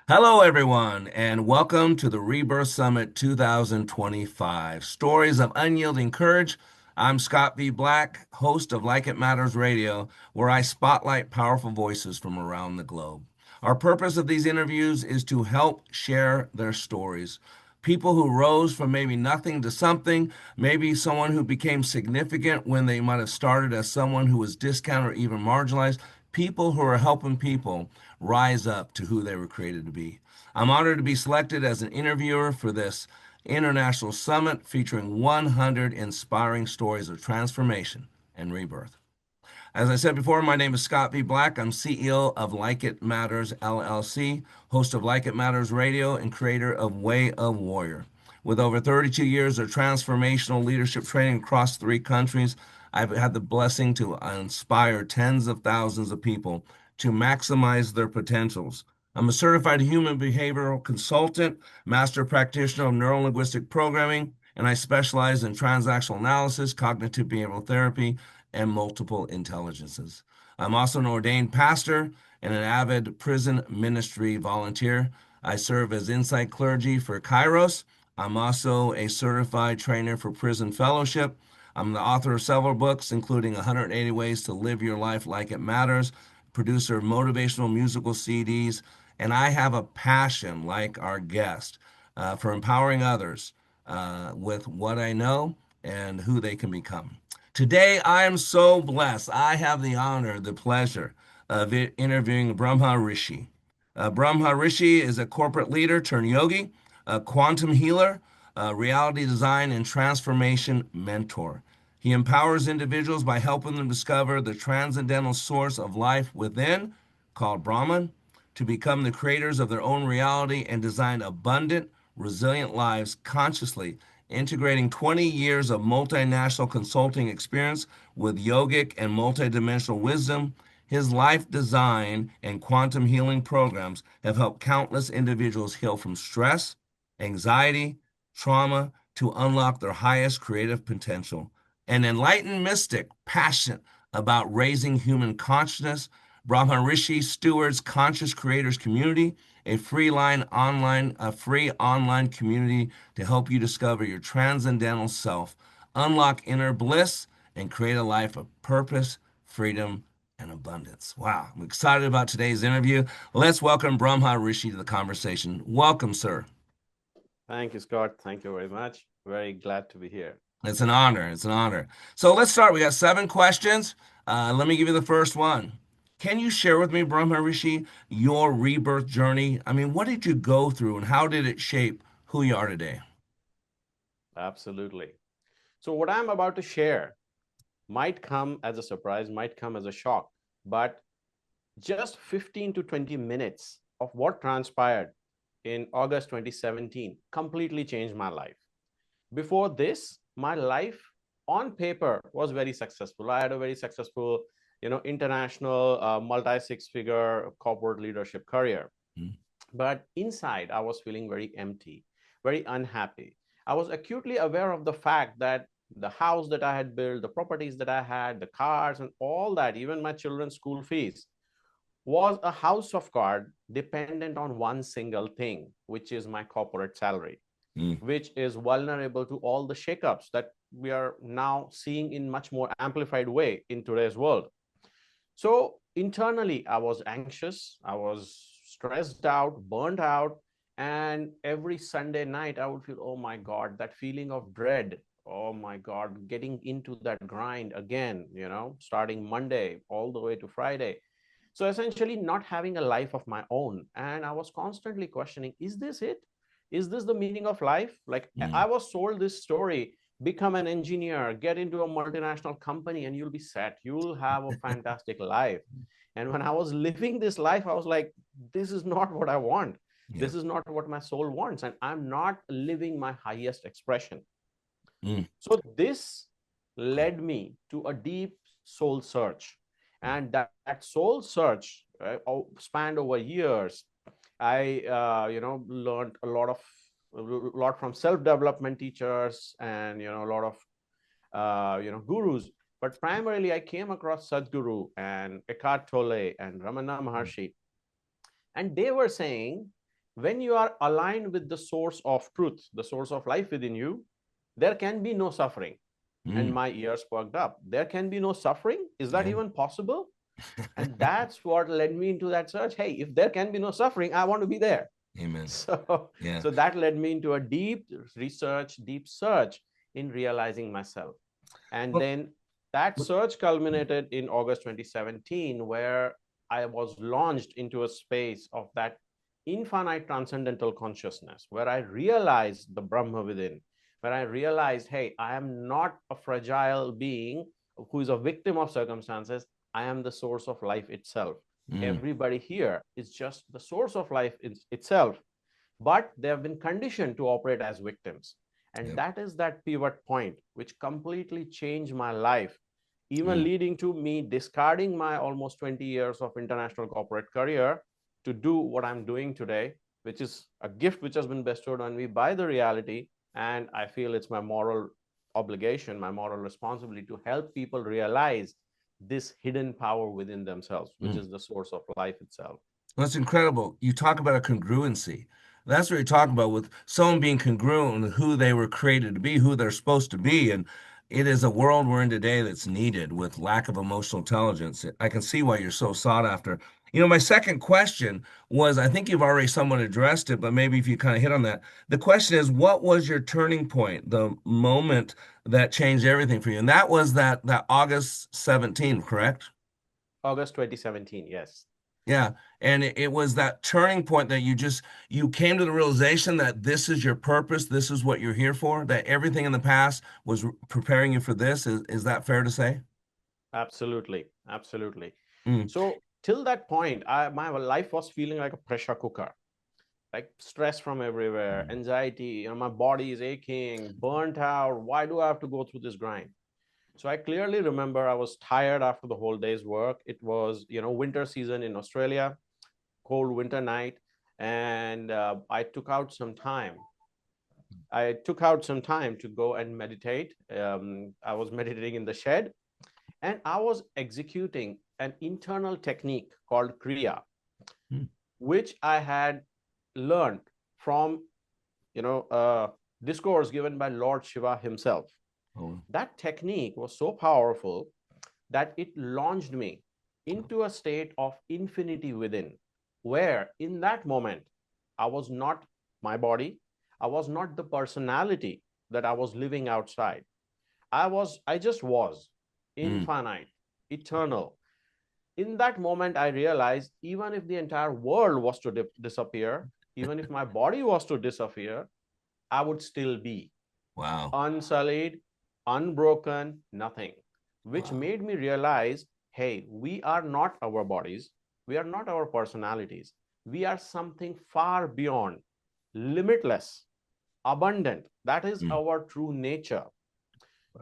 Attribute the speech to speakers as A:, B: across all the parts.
A: Hello, everyone, and welcome to the Rebirth Summit 2025 Stories of Unyielding Courage. I'm Scott V. Black, host of Like It Matters Radio, where I spotlight powerful voices from around the globe. Our purpose of these interviews is to help share their stories. People who rose from maybe nothing to something, maybe someone who became significant when they might have started as someone who was discounted or even marginalized, people who are helping people rise up to who they were created to be. I'm honored to be selected as an interviewer for this international summit featuring 100 inspiring stories of transformation and rebirth. As I said before, my name is Scott V. Black. I'm CEO of Like It Matters LLC, host of Like It Matters Radio, and creator of Way of Warrior. With over 32 years of transformational leadership training across 3 countries, I've had the blessing to inspire tens of thousands of people to maximize their potentials. I'm a certified human behavioral consultant, master practitioner of neuro-linguistic programming, and I specialize in transactional analysis, cognitive behavioral therapy, and multiple intelligences. I'm also an ordained pastor and an avid prison ministry volunteer. I serve as insight clergy for Kairos. I'm also a certified trainer for prison fellowship. I'm the author of several books, including 180 Ways to Live Your Life Like It Matters, producer of motivational musical CDs, and I have a passion, like our guest, for empowering others with what I know and who they can become. Today, I am so blessed. I have the honor, the pleasure of interviewing Brahma Rishi. Brahma Rishi is a corporate leader turned yogi, a quantum healer, a reality design and transformation mentor. He empowers individuals by helping them discover the transcendental source of life within, called Brahman, to become the creators of their own reality and design abundant, resilient lives consciously, integrating 20 years of multinational consulting experience with yogic and multidimensional wisdom. His life design and quantum healing programs have helped countless individuals heal from stress, anxiety, trauma to unlock their highest creative potential. An enlightened mystic passionate about raising human consciousness, Brahma Rishi stewards Conscious Creators Community, a free online community to help you discover your transcendental self, unlock inner bliss, and create a life of purpose, freedom, and abundance. Wow, I'm excited about today's interview. Let's welcome Brahma Rishi to the conversation. Welcome, sir.
B: Thank you, Scott. Thank you very much. Very glad to be here.
A: It's an honor. It's an honor. So let's start. We got 7 questions. Let me give you the first one. Can you share with me, Brahma Rishi, your rebirth journey? I mean, what did you go through and how did it shape who you are today?
B: Absolutely. So, what I'm about to share might come as a surprise, might come as a shock, but just 15 to 20 minutes of what transpired in August 2017 completely changed my life. Before this, my life on paper was very successful. I had a very successful, international multi-six-figure corporate leadership career.
A: Mm.
B: But inside, I was feeling very empty, very unhappy. I was acutely aware of the fact that the house that I had built, the properties that I had, the cars, and all that, even my children's school fees, was a house of cards dependent on one single thing, which is my corporate salary,
A: Mm.
B: which is vulnerable to all the shakeups that we are now seeing in much more amplified way in today's world. So internally, I was anxious, I was stressed out, burnt out. And every Sunday night, I would feel, oh my God, that feeling of dread. Oh my God, getting into that grind again, starting Monday all the way to Friday. So essentially, not having a life of my own. And I was constantly questioning, is this it? Is this the meaning of life? Like I
A: Mm.
B: was sold this story, become an engineer, get into a multinational company, and you'll be set. You'll have a fantastic life. And when I was living this life, I was like, this is not what I want.
A: Yeah.
B: This is not what my soul wants. And I'm not living my highest expression.
A: Mm.
B: So this led me to a deep soul search. And that soul search spanned over years. I, learned a lot from self-development teachers and, a lot of, gurus. But primarily, I came across Sadhguru and Eckhart Tolle and Ramana Maharshi. And they were saying, when you are aligned with the source of truth, the source of life within you, there can be no suffering. And
A: Mm.
B: my ears perked up. There can be no suffering? Is that
A: Yeah.
B: even possible? And that's what led me into that search. Hey, if there can be no suffering, I want to be there.
A: Amen.
B: So,
A: Yeah.
B: so that led me into a deep research, deep search in realizing myself. And
A: Well,
B: then that search culminated in August 2017, where I was launched into a space of that infinite transcendental consciousness, where I realized the Brahma within, where I realized, hey, I am not a fragile being who is a victim of circumstances. I am the source of life itself.
A: mm,
B: Everybody here is just the source of life itself, but they have been conditioned to operate as victims. And
A: yep.
B: that is that pivot point which completely changed my life, even
A: Mm,
B: leading to me discarding my almost 20 years of international corporate career to do what I'm doing today, which is a gift which has been bestowed on me by the reality. And I feel it's my moral obligation, my moral responsibility to help people realize this hidden power within themselves, which
A: mm.
B: is the source of life itself.
A: Well, that's incredible. You talk about a congruency. That's what you're talking about with someone being congruent with who they were created to be, who they're supposed to be. And it is a world we're in today that's needed with lack of emotional intelligence. I can see why you're so sought after. My second question was, I think you've already somewhat addressed it, but maybe if you kind of hit on that. The question is, what was your turning point, the moment that changed everything for you? And that was that August 17th, correct?
B: August 2017, yes.
A: Yeah. And it was that turning point that you came to the realization that this is your purpose, this is what you're here for, that everything in the past was preparing you for this. Is that fair to say?
B: Absolutely, absolutely.
A: Mm,
B: So till that point, my life was feeling like a pressure cooker, like stress from everywhere,
A: mm,
B: anxiety, my body is aching, burnt out. Why do I have to go through this grind? So I clearly remember I was tired after the whole day's work. It was, winter season in Australia, cold winter night, and I took out some time. I took out some time to go and meditate. I was meditating in the shed, and I was executing an internal technique called Kriya,
A: mm.
B: which I had learned from, a discourse given by Lord Shiva himself.
A: Oh,
B: That technique was so powerful that it launched me into a state of infinity within, where in that moment, I was not my body, I was not the personality that I was living outside. I just was
A: mm.
B: infinite, eternal. In that moment, I realized even if the entire world was to disappear, even if my body was to disappear, I would still be
A: Wow.
B: unsullied, unbroken, nothing, which
A: Wow.
B: made me realize, hey, we are not our bodies, we are not our personalities, we are something far beyond, limitless, abundant. That is
A: Mm.
B: our true nature.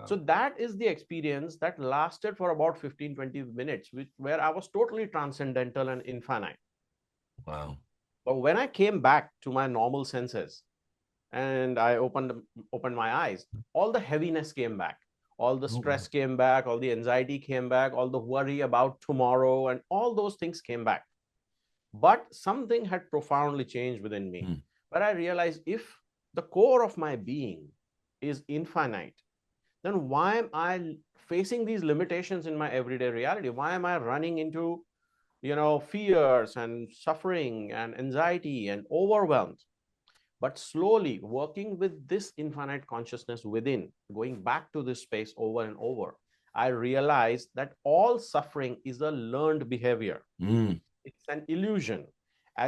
B: So
A: Wow.
B: that is the experience that lasted for about 15, 20 minutes, where I was totally transcendental and infinite.
A: Wow.
B: But when I came back to my normal senses and I opened my eyes, all the heaviness came back, all the
A: Oh, wow.
B: stress came back, all the anxiety came back, all the worry about tomorrow, and all those things came back. But something had profoundly changed within me.
A: Mm.
B: But I realized if the core of my being is infinite, then why am I facing these limitations in my everyday reality? Why am I running into, fears and suffering and anxiety and overwhelmed? But slowly working with this infinite consciousness within, going back to this space over and over, I realized that all suffering is a learned behavior.
A: Mm.
B: It's an illusion.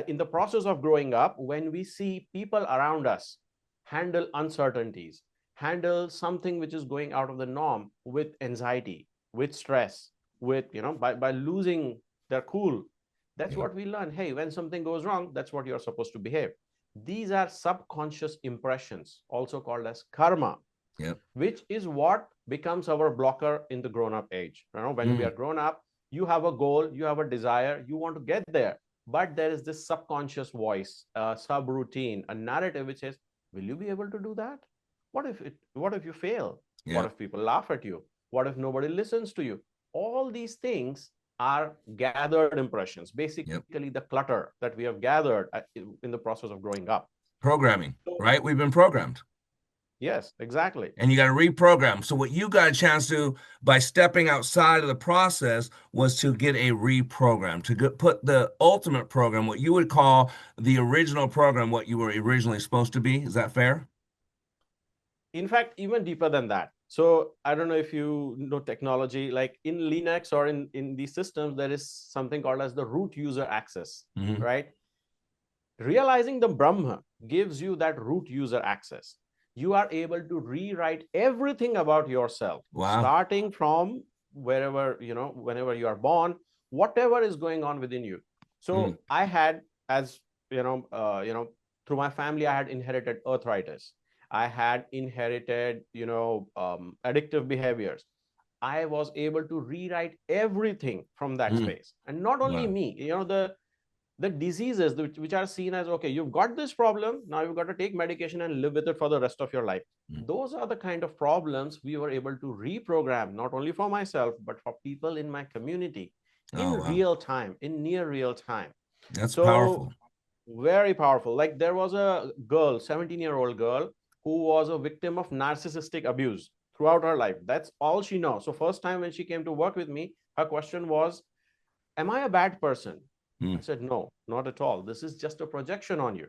B: In the process of growing up, when we see people around us handle uncertainties, handle something which is going out of the norm with anxiety, with stress, with, by losing their cool, that's
A: Yep.
B: what we learn. Hey, when something goes wrong, that's what you're supposed to behave. These are subconscious impressions, also called as karma,
A: Yep.
B: which is what becomes our blocker in the grown up age. When we are
A: Mm.
B: grown up, you have a goal, you have a desire, you want to get there, but there is this subconscious voice, a subroutine, a narrative which says, will you be able to do that? What if you fail? What
A: Yep.
B: if people laugh at you? What if nobody listens to you? All these things are gathered impressions,
A: Yep.
B: basically the clutter that we have gathered in the process of growing up.
A: Programming,
B: So,
A: right? We've been programmed.
B: yes, exactly.
A: And you got to reprogram. So what you got a chance to by stepping outside of the process was to get a reprogram, to put the ultimate program, what you would call the original program, what you were originally supposed to be. Is that fair?
B: In fact, even deeper than that. So I don't know if you know technology, like in Linux or in these systems, there is something called as the root user access,
A: Hmm.
B: right? Realizing the Brahma gives you that root user access. You are able to rewrite everything about yourself,
A: Wow.
B: starting from wherever, whenever you are born, whatever is going on within you.
A: Mm.
B: So I had, as through my family, I had inherited arthritis. I had inherited, addictive behaviors. I was able to rewrite everything from that
A: Mm.
B: space. And not only
A: Wow.
B: me, the diseases which are seen as, okay, you've got this problem, now you've got to take medication and live with it for the rest of your life.
A: Mm.
B: Those are the kind of problems we were able to reprogram, not only for myself but for people in my community, in
A: Oh, wow.
B: real time, in near real time.
A: That's
B: So
A: powerful.
B: very powerful. Like there was a girl, 17-year-old girl, who was a victim of narcissistic abuse throughout her life. That's all she knows. So first time when she came to work with me, her question was, am I a bad person? I
A: Mm.
B: said, no, not at all. This is just a projection on you.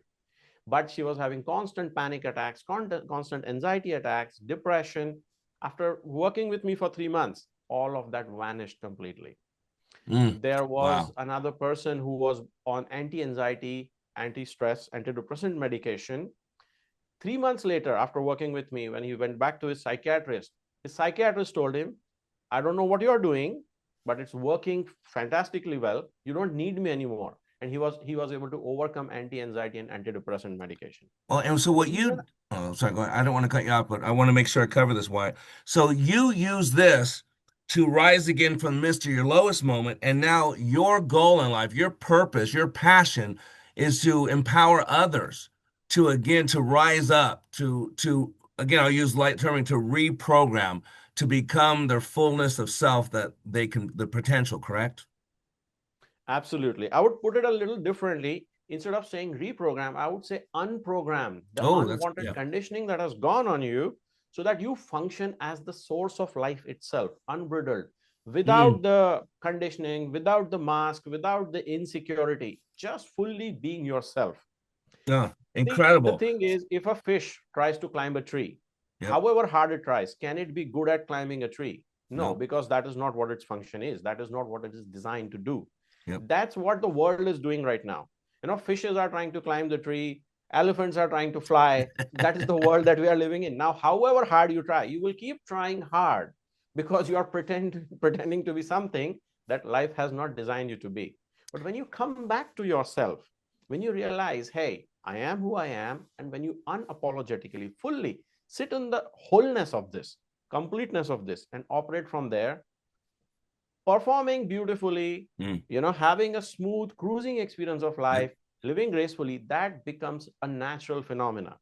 B: But she was having constant panic attacks, constant anxiety attacks, depression. After working with me for 3 months, all of that vanished completely.
A: Mm.
B: There was
A: Wow.
B: another person who was on anti-anxiety, anti-stress, antidepressant medication. 3 months later, after working with me, when he went back to his psychiatrist told him, I don't know what you're doing, but it's working fantastically well. You don't need me anymore. And he was able to overcome anti-anxiety and antidepressant medication.
A: Well, and so
B: So
A: what
B: even
A: you, oh, sorry, go ahead. I don't want to cut you off, but I want to make sure I cover this, Wyatt. So you use this to rise again from the midst of your lowest moment, and now your goal in life, your purpose, your passion is to empower others to again to rise up, to again, I'll use light terming to reprogram, to become their fullness of self that they can, the potential, correct?
B: absolutely, I would put it a little differently. Instead of saying reprogram, I would say unprogram the
A: Oh, that's
B: unwanted
A: yeah.
B: conditioning that has gone on you, so that you function as the source of life itself, unbridled,
A: Mm,
B: without the conditioning, without the mask, without the insecurity, just fully being yourself.
A: yeah,
B: See, the
A: incredible.
B: thing is, if a fish tries to climb a tree,
A: Yep.
B: however hard it tries, can it be good at climbing a tree? No,
A: Nope.
B: because that is not what its function is. That is not what it is designed to do.
A: Yep.
B: That's what the world is doing right now. Fishes are trying to climb the tree, elephants are trying to fly. That is the world that we are living in. Now, however hard you try, you will keep trying hard because you are pretending to be something that life has not designed you to be. But when you come back to yourself, when you realize, hey, I am who I am, and when you unapologetically, fully sit in the wholeness of this, completeness of this, and operate from there, performing beautifully,
A: Mm.
B: having a smooth cruising experience of
A: Yep.
B: life, living gracefully, that becomes a natural phenomena,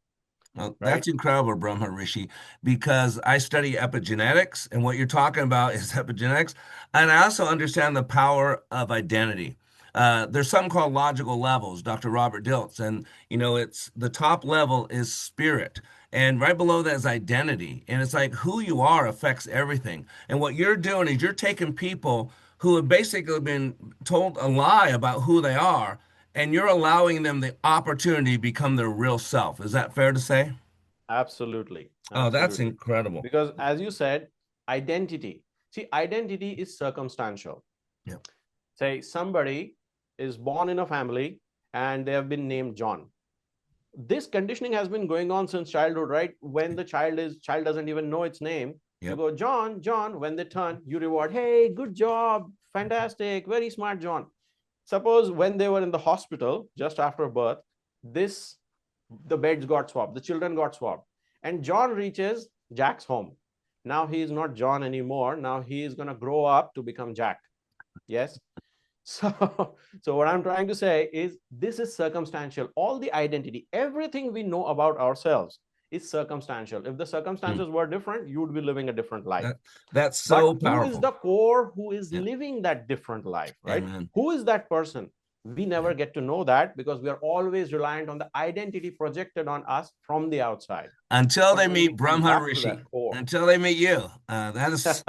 A: Well,
B: right?
A: that's incredible, Brahma Rishi, because I study epigenetics, and what you're talking about is epigenetics. And I also understand the power of identity. There's something called logical levels, Dr. Robert Dilts, and it's the top level is spirit, and right below that is identity. And it's like who you are affects everything. And what you're doing is you're taking people who have basically been told a lie about who they are, and you're allowing them the opportunity to become their real self. Is that fair to say?
B: Absolutely,
A: Oh, that's
B: absolutely.
A: incredible.
B: Because as you said, identity. See, identity is circumstantial.
A: Yep.
B: Say somebody is born in a family and they have been named John. This conditioning has been going on since childhood, right? When the child doesn't even know its name, you
A: Yep.
B: go, John, John. When they turn, you reward, hey, good job, fantastic, very smart, John. Suppose when they were in the hospital just after birth, this the beds got swapped, the children got swapped, and John reaches Jack's home. Now he is not John anymore. Now he is going to grow up to become Jack. Yes. So, so what I'm trying to say is this is circumstantial. All the identity, everything we know about ourselves is circumstantial. If the
A: Mm.
B: circumstances were different, you would be living a different life.
A: That that's
B: But
A: so
B: who is
A: powerful.
B: the core who is
A: Yeah.
B: living that different life, right?
A: Amen.
B: Who is that person? We
A: Yeah.
B: never get to know that because we are always reliant on the identity projected on us from the outside.
A: Until
B: But
A: they
B: when we
A: meet
B: come
A: Brahma
B: back to that
A: Rishi.
B: core,
A: Until they meet you. That is.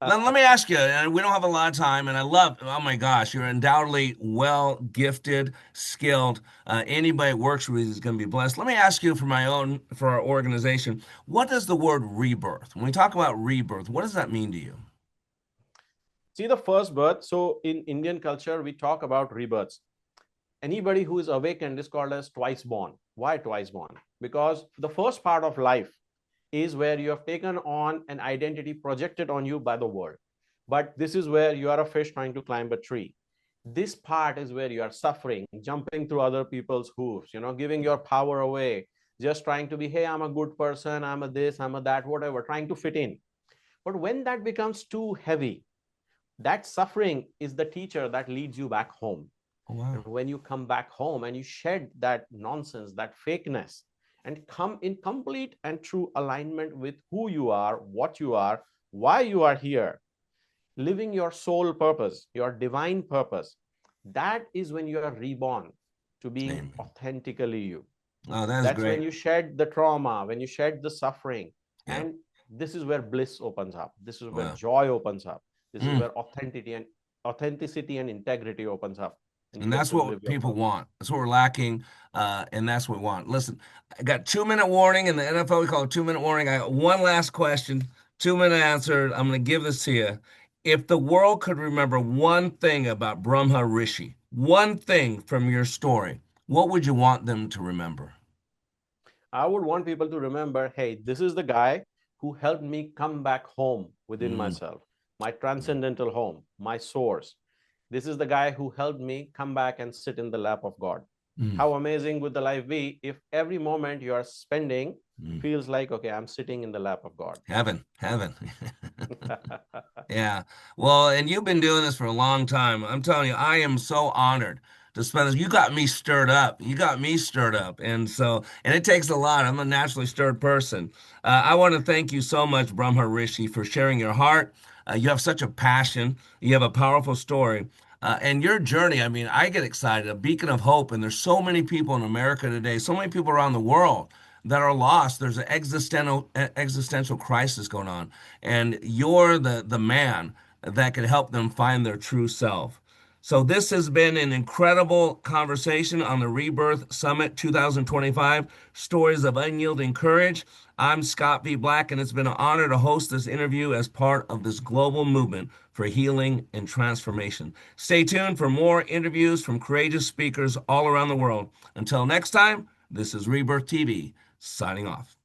A: Let me ask you, and we don't have a lot of time, and I love, oh my gosh, you're undoubtedly well gifted, skilled. Anybody that works with you is going to be blessed. Let me ask you for our organization, what does the word rebirth, when we talk about rebirth, what does that mean to you?
B: see the first birth. So in Indian culture, we talk about rebirths. Anybody who is awakened is called as twice born. Why twice born? Because the first part of life is where you have taken on an identity projected on you by the world. But this is where you are a fish trying to climb a tree. This part is where you are suffering, jumping through other people's hooves, giving your power away, just trying to be, hey, I'm a good person, I'm a this, I'm a that, whatever, trying to fit in. But when that becomes too heavy, that suffering is the teacher that leads you back home.
A: Oh, wow.
B: And when you come back home and you shed that nonsense, that fakeness, and come in complete and true alignment with who you are, what you are, why you are here, living your soul purpose, your divine purpose, that is when you are reborn to being
A: Amen.
B: authentically you.
A: Oh, that's
B: That's when
A: great.
B: you shed the trauma, when you shed the suffering.
A: Yeah.
B: And this is where bliss opens up. This is where
A: Wow.
B: joy opens up. This is
A: Mm.
B: where authenticity and integrity opens up. And you
A: And
B: get
A: that's
B: to live
A: what
B: your
A: people
B: purpose.
A: want. That's what we're lacking, and that's what we want. Listen, I got 2 minute warning in the NFL. We call it 2 minute warning. I got one last question, 2 minute answer. I'm going to give this to you. If the world could remember one thing about Brahma Rishi, one thing from your story, what would you want them to remember?
B: I would want people to remember, hey, this is the guy who helped me come back home within
A: Mm,
B: myself, my
A: mm,
B: transcendental home, my source. This is the guy who helped me come back and sit in the lap of God.
A: mm,
B: How amazing would the life be if every moment you are spending
A: mm.
B: feels like, okay, I'm sitting in the lap of God.
A: Heaven, heaven. Yeah. Well, and you've been doing this for a long time. I'm telling you, I am so honored to spend this. You got me stirred up. You got me stirred up. And it takes a lot. I'm a naturally stirred person. I want to thank you so much, Brahma Rishi, for sharing your heart. You have such a passion. You have a powerful story. And your journey, I mean, I get excited, a beacon of hope. And there's so many people in America today, so many people around the world that are lost. There's an existential crisis going on, and you're the man that can help them find their true self. So this has been an incredible conversation on the Rebirth Summit 2025, Stories of Unyielding Courage. I'm Scott V. Black, and it's been an honor to host this interview as part of this global movement for healing and transformation. Stay tuned for more interviews from courageous speakers all around the world. Until next time, this is Rebirth TV signing off.